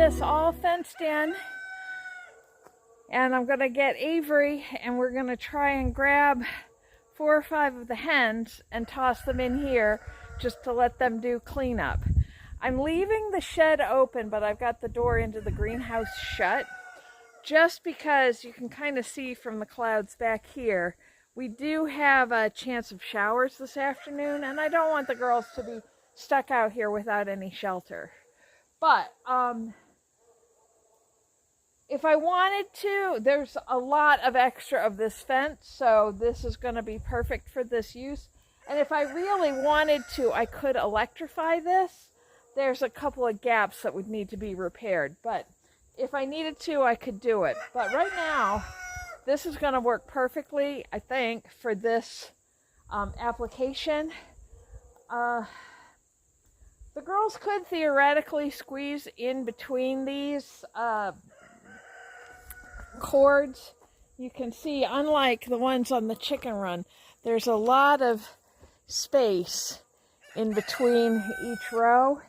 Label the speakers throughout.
Speaker 1: this all fenced in, and I'm gonna get Avery and we're gonna try and grab 4 or 5 of the hens and toss them in here just to let them do cleanup. I'm leaving the shed open, but I've got the door into the greenhouse shut just because you can kind of see from the clouds back here. We do have a chance of showers this afternoon, and I don't want the girls to be stuck out here without any shelter. But if I wanted to, there's a lot of extra of this fence, so this is going to be perfect for this use. And if I really wanted to, I could electrify this. There's a couple of gaps that would need to be repaired, but if I needed to, I could do it. But right now, this is going to work perfectly, I think, for this application. The girls could theoretically squeeze in between these cords. You can see, unlike the ones on the chicken run, there's a lot of space in between each row.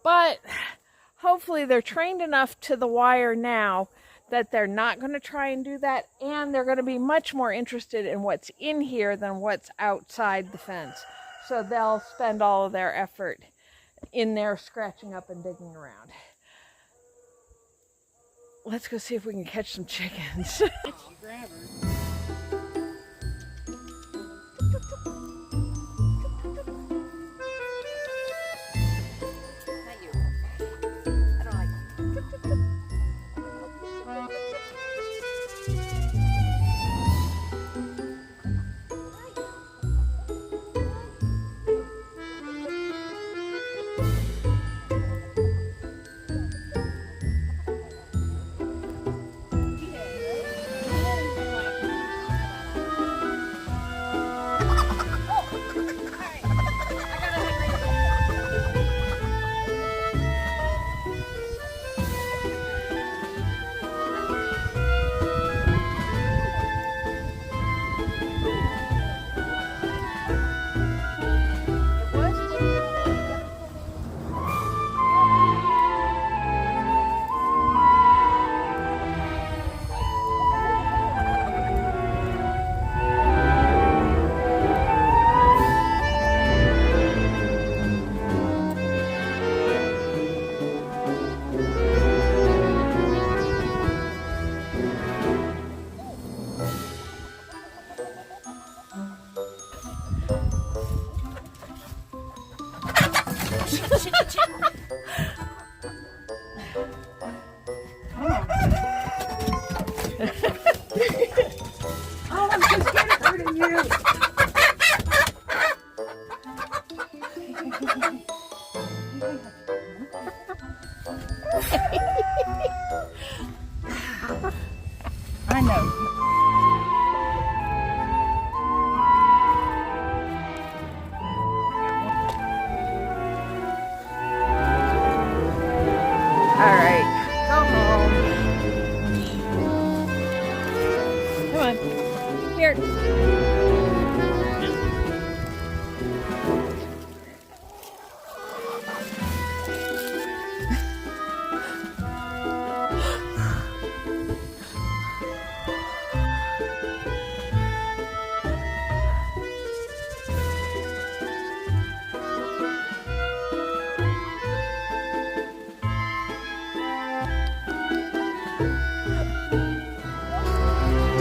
Speaker 1: But hopefully they're trained enough to the wire now that they're not going to try and do that, and they're going to be much more interested in what's in here than what's outside the fence. So they'll spend all of their effort in there scratching up and digging around. Let's go see if we can catch some chickens.
Speaker 2: Grab her.
Speaker 1: Oh, I'm just hurting you.
Speaker 2: I know.
Speaker 1: All right, go home. Come on, here.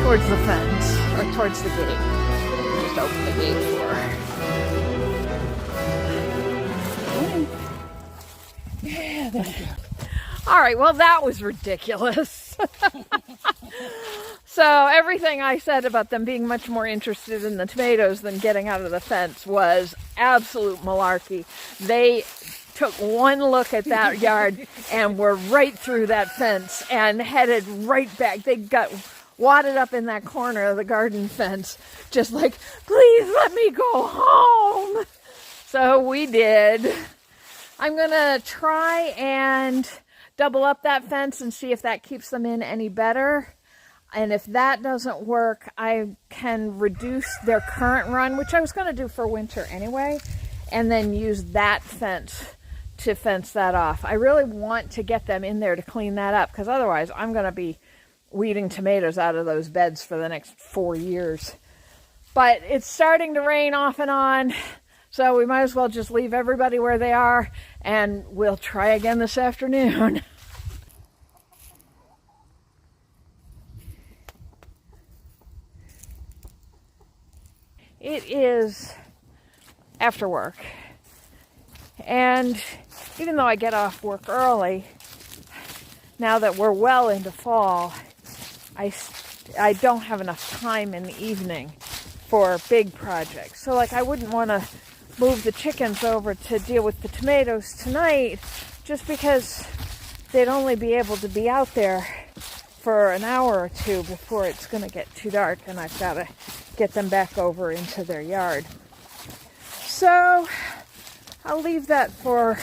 Speaker 1: Towards the fence, or towards the gate. Just open the gate for her. Yeah, there you go. All right, well, that was ridiculous. So everything I said about them being much more interested in the tomatoes than getting out of the fence was absolute malarkey. They took one look at that yard and were right through that fence and headed right back. They got wadded up in that corner of the garden fence, just like, please let me go home. So we did. I'm gonna try and double up that fence and see if that keeps them in any better. And if that doesn't work, I can reduce their current run, which I was gonna do for winter anyway, and then use that fence to fence that off. I really want to get them in there to clean that up, because otherwise I'm going to be weeding tomatoes out of those beds for the next 4 years. But it's starting to rain off and on, so we might as well just leave everybody where they are, and we'll try again this afternoon. It is after work, and even though I get off work early, now that we're well into fall, I don't have enough time in the evening for big projects. So like I wouldn't want to move the chickens over to deal with the tomatoes tonight, just because they'd only be able to be out there for an hour or two before it's going to get too dark, and I've got to get them back over into their yard. So I'll leave that for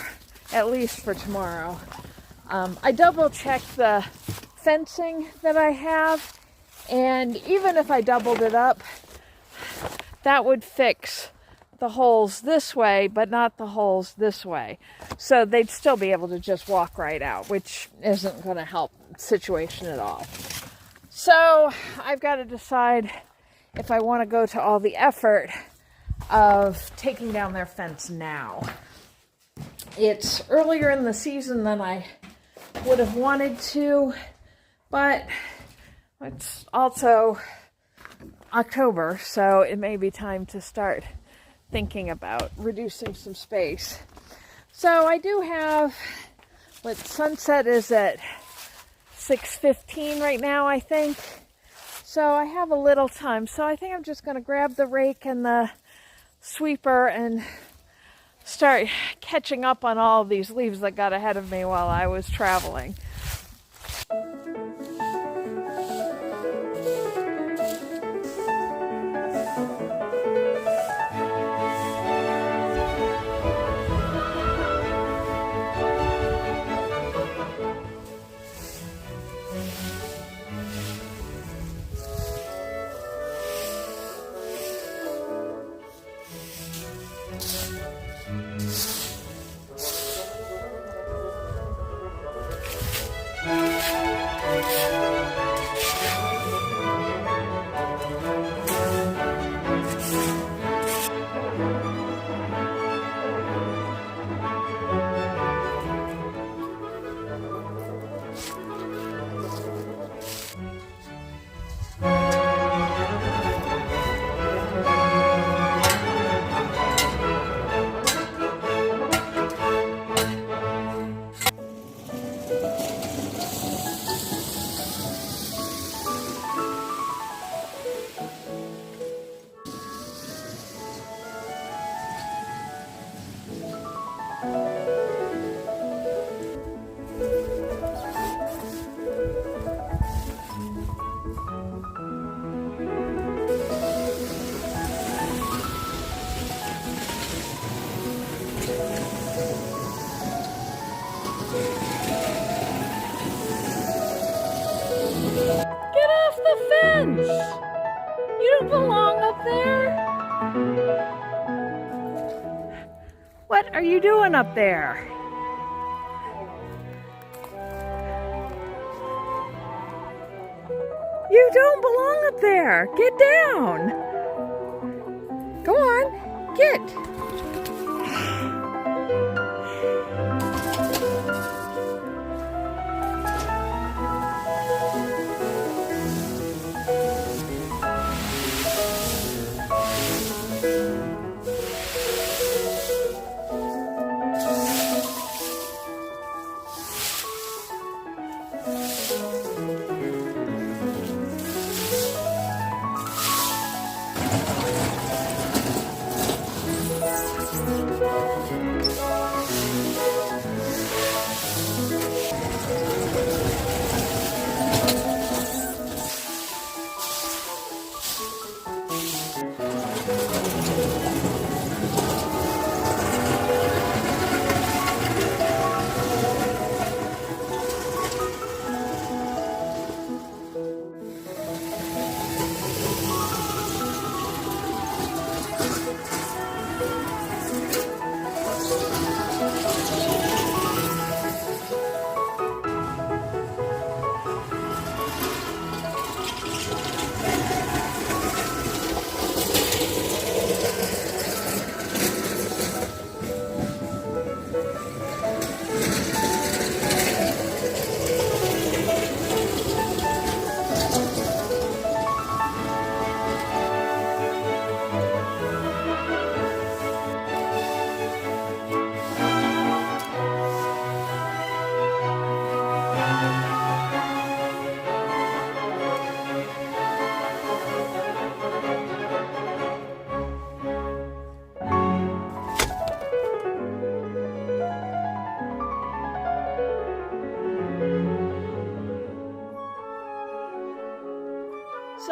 Speaker 1: at least for tomorrow. I double checked the fencing that I have, and even if I doubled it up, that would fix the holes this way, but not the holes this way. So they'd still be able to just walk right out, which isn't going to help the situation at all. So I've got to decide if I want to go to all the effort of taking down their fence now. It's earlier in the season than I would have wanted to, but it's also October, so it may be time to start thinking about reducing some space. So I do have, what sunset is at 6:15 right now, I think. So I have a little time. So I think I'm just going to grab the rake and the sweeper and start catching up on all of these leaves that got ahead of me while I was traveling. Get off the fence! You don't belong up there. What are you doing up there? You don't belong up there. Get down. Go on, get.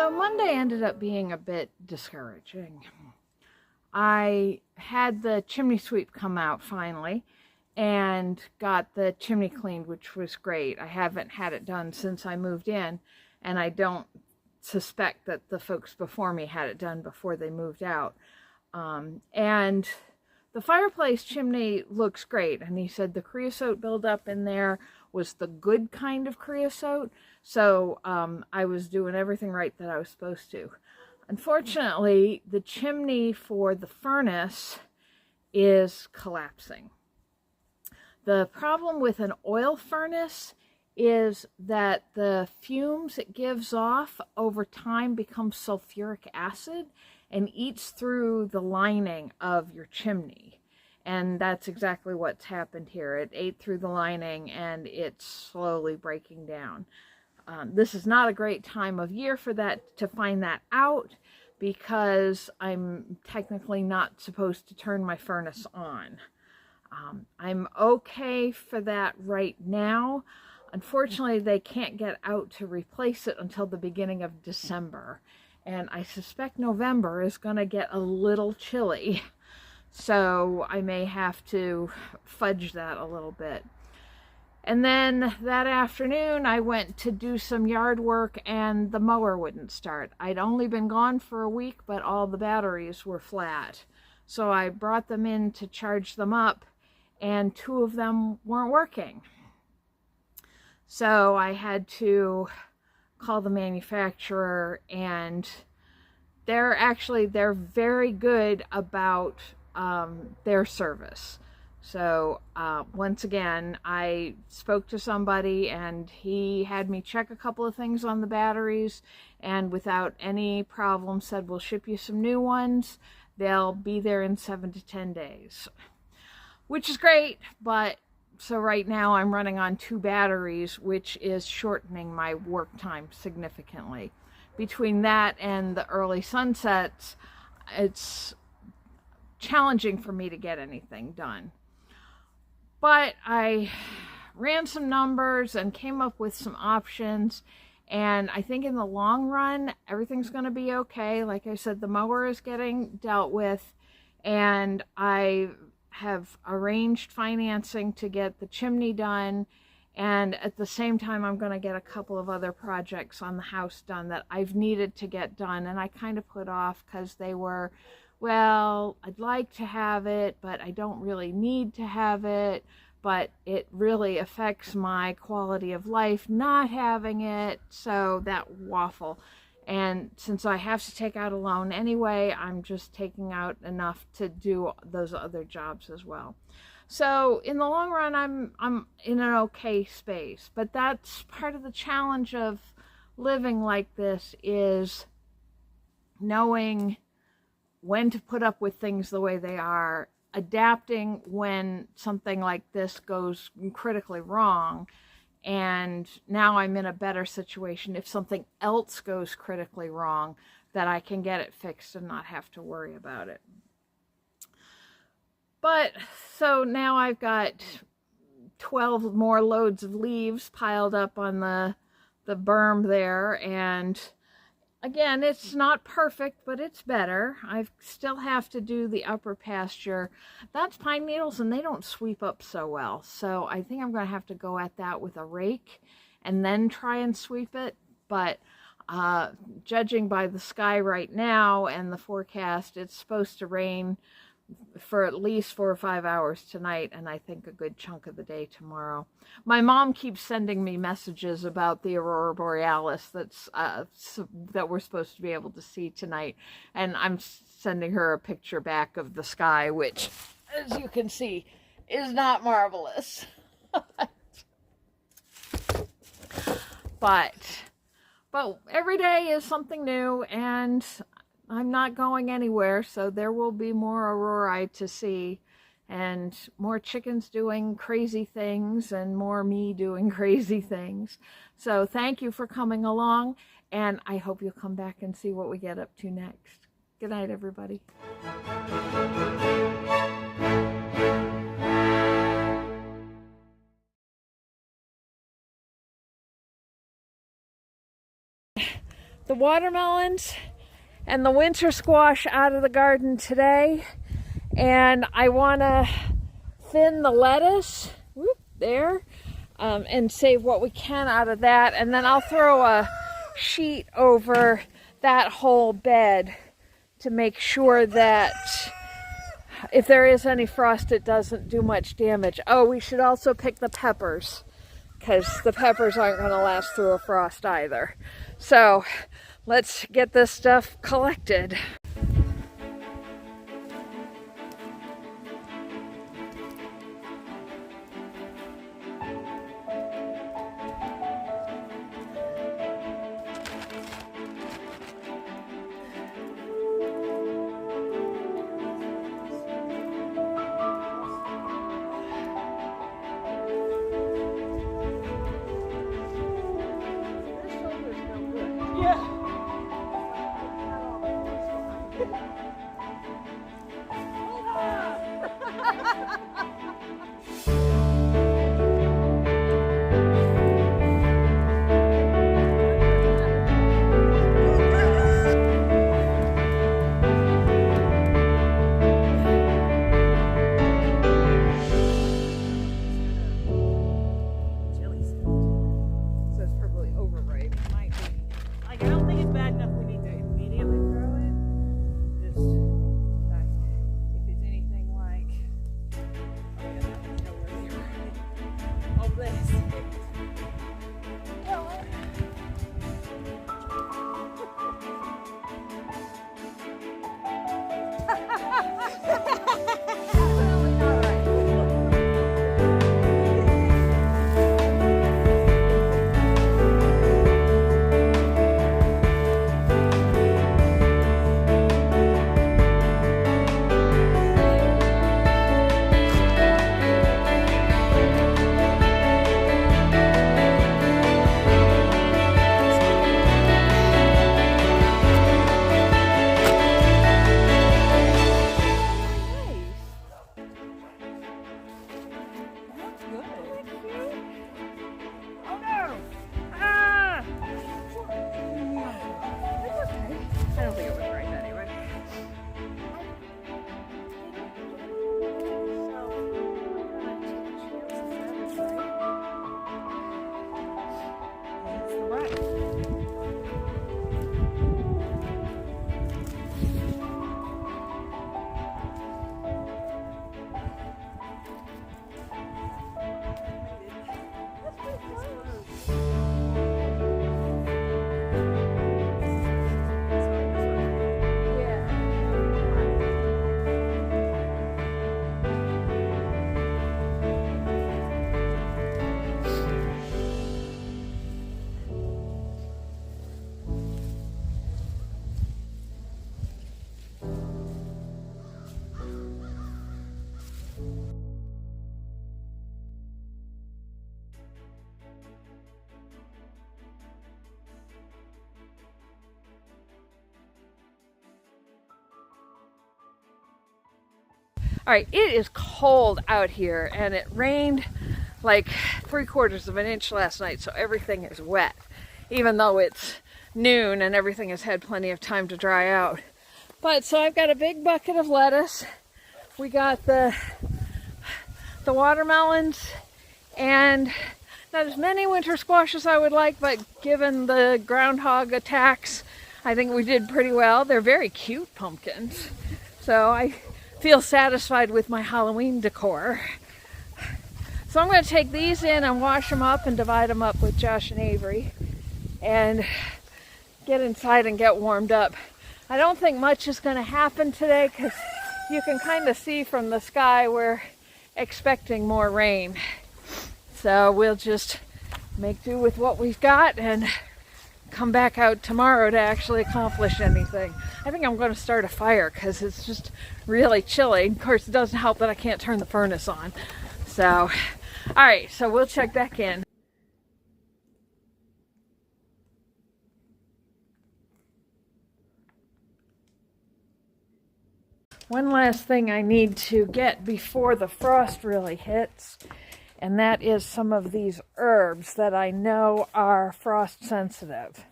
Speaker 1: So Monday ended up being a bit discouraging. I had the chimney sweep come out finally and got the chimney cleaned, which was great. I haven't had it done since I moved in, and I don't suspect that the folks before me had it done before they moved out. And the fireplace chimney looks great, and he said the creosote buildup in there was the good kind of creosote, so I was doing everything right that I was supposed to. Unfortunately, the chimney for the furnace is collapsing. The problem with an oil furnace is that the fumes it gives off over time become sulfuric acid and eats through the lining of your chimney. And that's exactly what's happened here. It ate through the lining and it's slowly breaking down. This is not a great time of year for that, to find that out, because I'm technically not supposed to turn my furnace on. I'm okay for that right now. Unfortunately, they can't get out to replace it until the beginning of December. And I suspect November is going to get a little chilly. So I may have to fudge that a little bit. And then that afternoon, I went to do some yard work and the mower wouldn't start. I'd only been gone for a week, but all the batteries were flat. So I brought them in to charge them up, and 2 of them weren't working. So I had to call the manufacturer, and they're very good about their service. So once again, I spoke to somebody and he had me check a couple of things on the batteries, and without any problem said, we'll ship you some new ones. They'll be there in 7 to 10 days, which is great. But so right now I'm running on 2 batteries, which is shortening my work time significantly. Between that and the early sunsets, it's challenging for me to get anything done. But I ran some numbers and came up with some options, and I think in the long run everything's going to be okay. Like I said, the mower is getting dealt with, and I have arranged financing to get the chimney done, and at the same time I'm going to get a couple of other projects on the house done that I've needed to get done, and I kind of put off because they were, well, I'd like to have it, but I don't really need to have it, but it really affects my quality of life not having it, so that waffle. And since I have to take out a loan anyway, I'm just taking out enough to do those other jobs as well. So in the long run, I'm in an okay space, but that's part of the challenge of living like this, is knowing when to put up with things the way they are, adapting when something like this goes critically wrong. And now I'm in a better situation if something else goes critically wrong, that I can get it fixed and not have to worry about it. But so now I've got 12 more loads of leaves piled up on the berm there, and again, it's not perfect, but it's better. I still have to do the upper pasture. That's pine needles, and they don't sweep up so well. So I think I'm going to have to go at that with a rake and then try and sweep it. But judging by the sky right now and the forecast, it's supposed to rain for at least 4 or 5 hours tonight, and I think a good chunk of the day tomorrow. My mom keeps sending me messages about the aurora borealis that we're supposed to be able to see tonight, and I'm sending her a picture back of the sky, which, as you can see, is not marvelous. But every day is something new, and I'm not going anywhere, so there will be more aurorae to see, and more chickens doing crazy things, and more me doing crazy things. So thank you for coming along, and I hope you'll come back and see what we get up to next. Good night, everybody. the watermelons and the winter squash out of the garden today. And I want to thin the lettuce, there, and save what we can out of that. And then I'll throw a sheet over that whole bed to make sure that if there is any frost, it doesn't do much damage. Oh, we should also pick the peppers, because the peppers aren't going to last through a frost either. So let's get this stuff collected. All right, it is cold out here, and it rained like 3/4 of an inch last night, so everything is wet, even though it's noon and everything has had plenty of time to dry out. But so I've got a big bucket of lettuce. We got the watermelons and not as many winter squash as I would like, but given the groundhog attacks, I think we did pretty well. They're very cute pumpkins, so I feel satisfied with my Halloween decor. So I'm going to take these in and wash them up and divide them up with Josh and Avery and get inside and get warmed up. I don't think much is going to happen today because you can kind of see from the sky we're expecting more rain. So we'll just make do with what we've got and come back out tomorrow to actually accomplish anything. I think I'm going to start a fire because it's just really chilly. Of course, it doesn't help that I can't turn the furnace on. So, all right, so we'll check back in. One last thing I need to get before the frost really hits, and that is some of these herbs that I know are frost sensitive.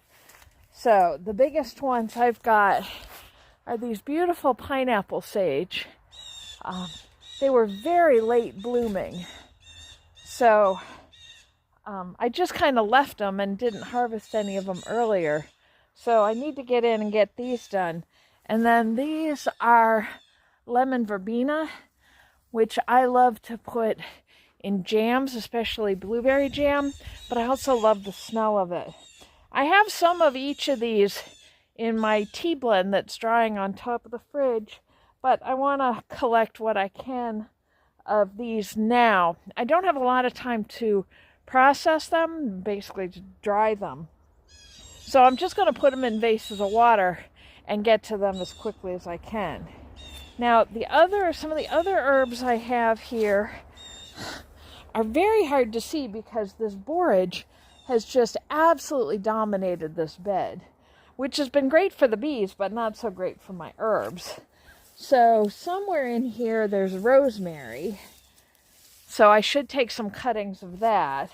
Speaker 1: So the biggest ones I've got are these beautiful pineapple sage. They were very late blooming. So I just kind of left them and didn't harvest any of them earlier. So I need to get in and get these done. And then these are lemon verbena, which I love to put in jams, especially blueberry jam, but I also love the smell of it. I have some of each of these in my tea blend that's drying on top of the fridge, but I want to collect what I can of these now. I don't have a lot of time to process them, basically to dry them. So I'm just going to put them in vases of water and get to them as quickly as I can. Now, some of the other herbs I have here are very hard to see because this borage has just absolutely dominated this bed, which has been great for the bees, but not so great for my herbs. So somewhere in here there's rosemary. So I should take some cuttings of that.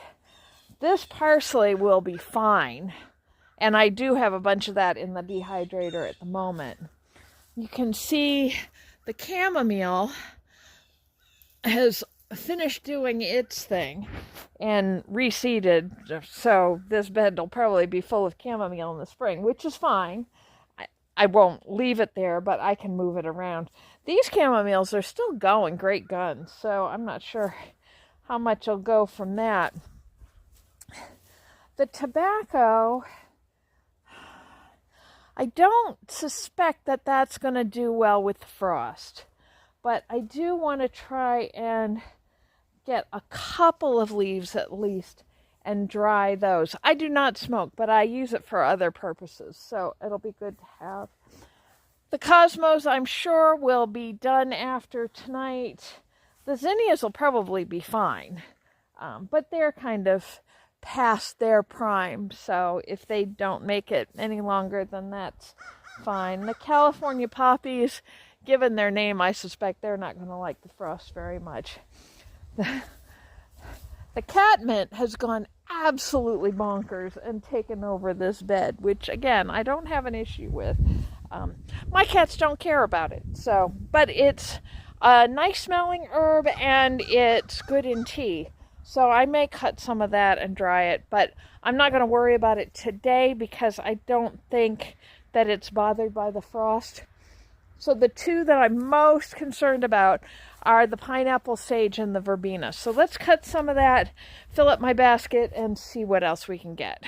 Speaker 1: This parsley will be fine. And I do have a bunch of that in the dehydrator at the moment. You can see the chamomile has finished doing its thing and reseeded. So this bed will probably be full of chamomile in the spring, which is fine. I won't leave it there, but I can move it around. These chamomiles are still going great guns, so I'm not sure how much will go from that. The tobacco, I don't suspect that that's going to do well with frost, but I do want to try and get a couple of leaves at least and dry those. I do not smoke, but I use it for other purposes, so it'll be good to have. The cosmos, I'm sure, will be done after tonight. The zinnias will probably be fine, but they're kind of past their prime, so if they don't make it any longer, then that's fine. The California poppies, given their name, I suspect they're not going to like the frost very much. The catmint has gone absolutely bonkers and taken over this bed, which again, I don't have an issue with. My cats don't care about it, but it's a nice smelling herb and it's good in tea. So I may cut some of that and dry it, but I'm not going to worry about it today because I don't think that it's bothered by the frost. So the two that I'm most concerned about are the pineapple sage and the verbena. So let's cut some of that, fill up my basket, and see what else we can get.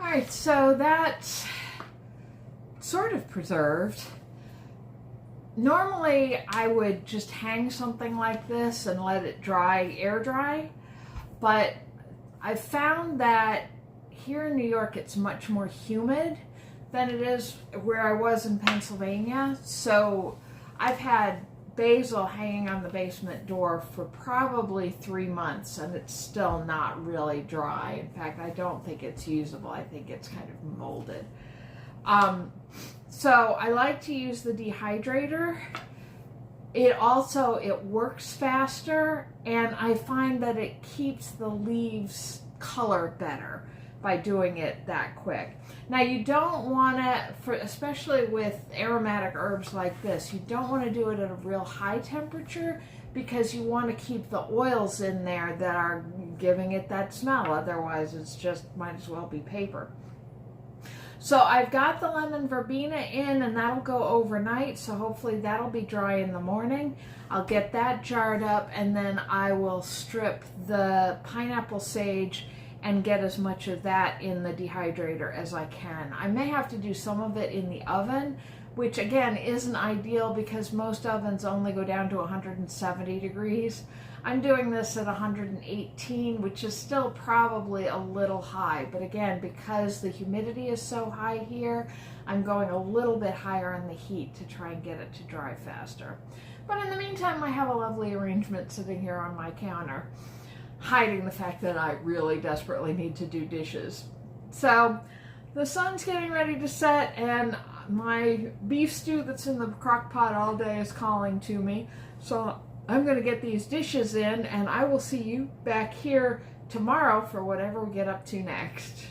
Speaker 1: Alright, so that's sort of preserved. Normally I would just hang something like this and let it dry, air dry, but I found that here in New York it's much more humid than it is where I was in Pennsylvania. So I've had basil hanging on the basement door for probably 3 months and it's still not really dry. In fact, I don't think it's usable. I think it's kind of molded. So I like to use the dehydrator. It works faster, and I find that it keeps the leaves color better by doing it that quick. Now you don't want to, especially with aromatic herbs like this, you don't want to do it at a real high temperature because you want to keep the oils in there that are giving it that smell. Otherwise it's just, might as well be paper. So I've got the lemon verbena in, and that'll go overnight, so hopefully that'll be dry in the morning. I'll get that jarred up, and then I will strip the pineapple sage and get as much of that in the dehydrator as I can. I may have to do some of it in the oven, which again isn't ideal because most ovens only go down to 170 degrees. I'm doing this at 118, which is still probably a little high, but again, because the humidity is so high here, I'm going a little bit higher on the heat to try and get it to dry faster. But in the meantime, I have a lovely arrangement sitting here on my counter, hiding the fact that I really desperately need to do dishes. So the sun's getting ready to set, and my beef stew that's in the crock pot all day is calling to me. So I'm going to get these dishes in, and I will see you back here tomorrow for whatever we get up to next.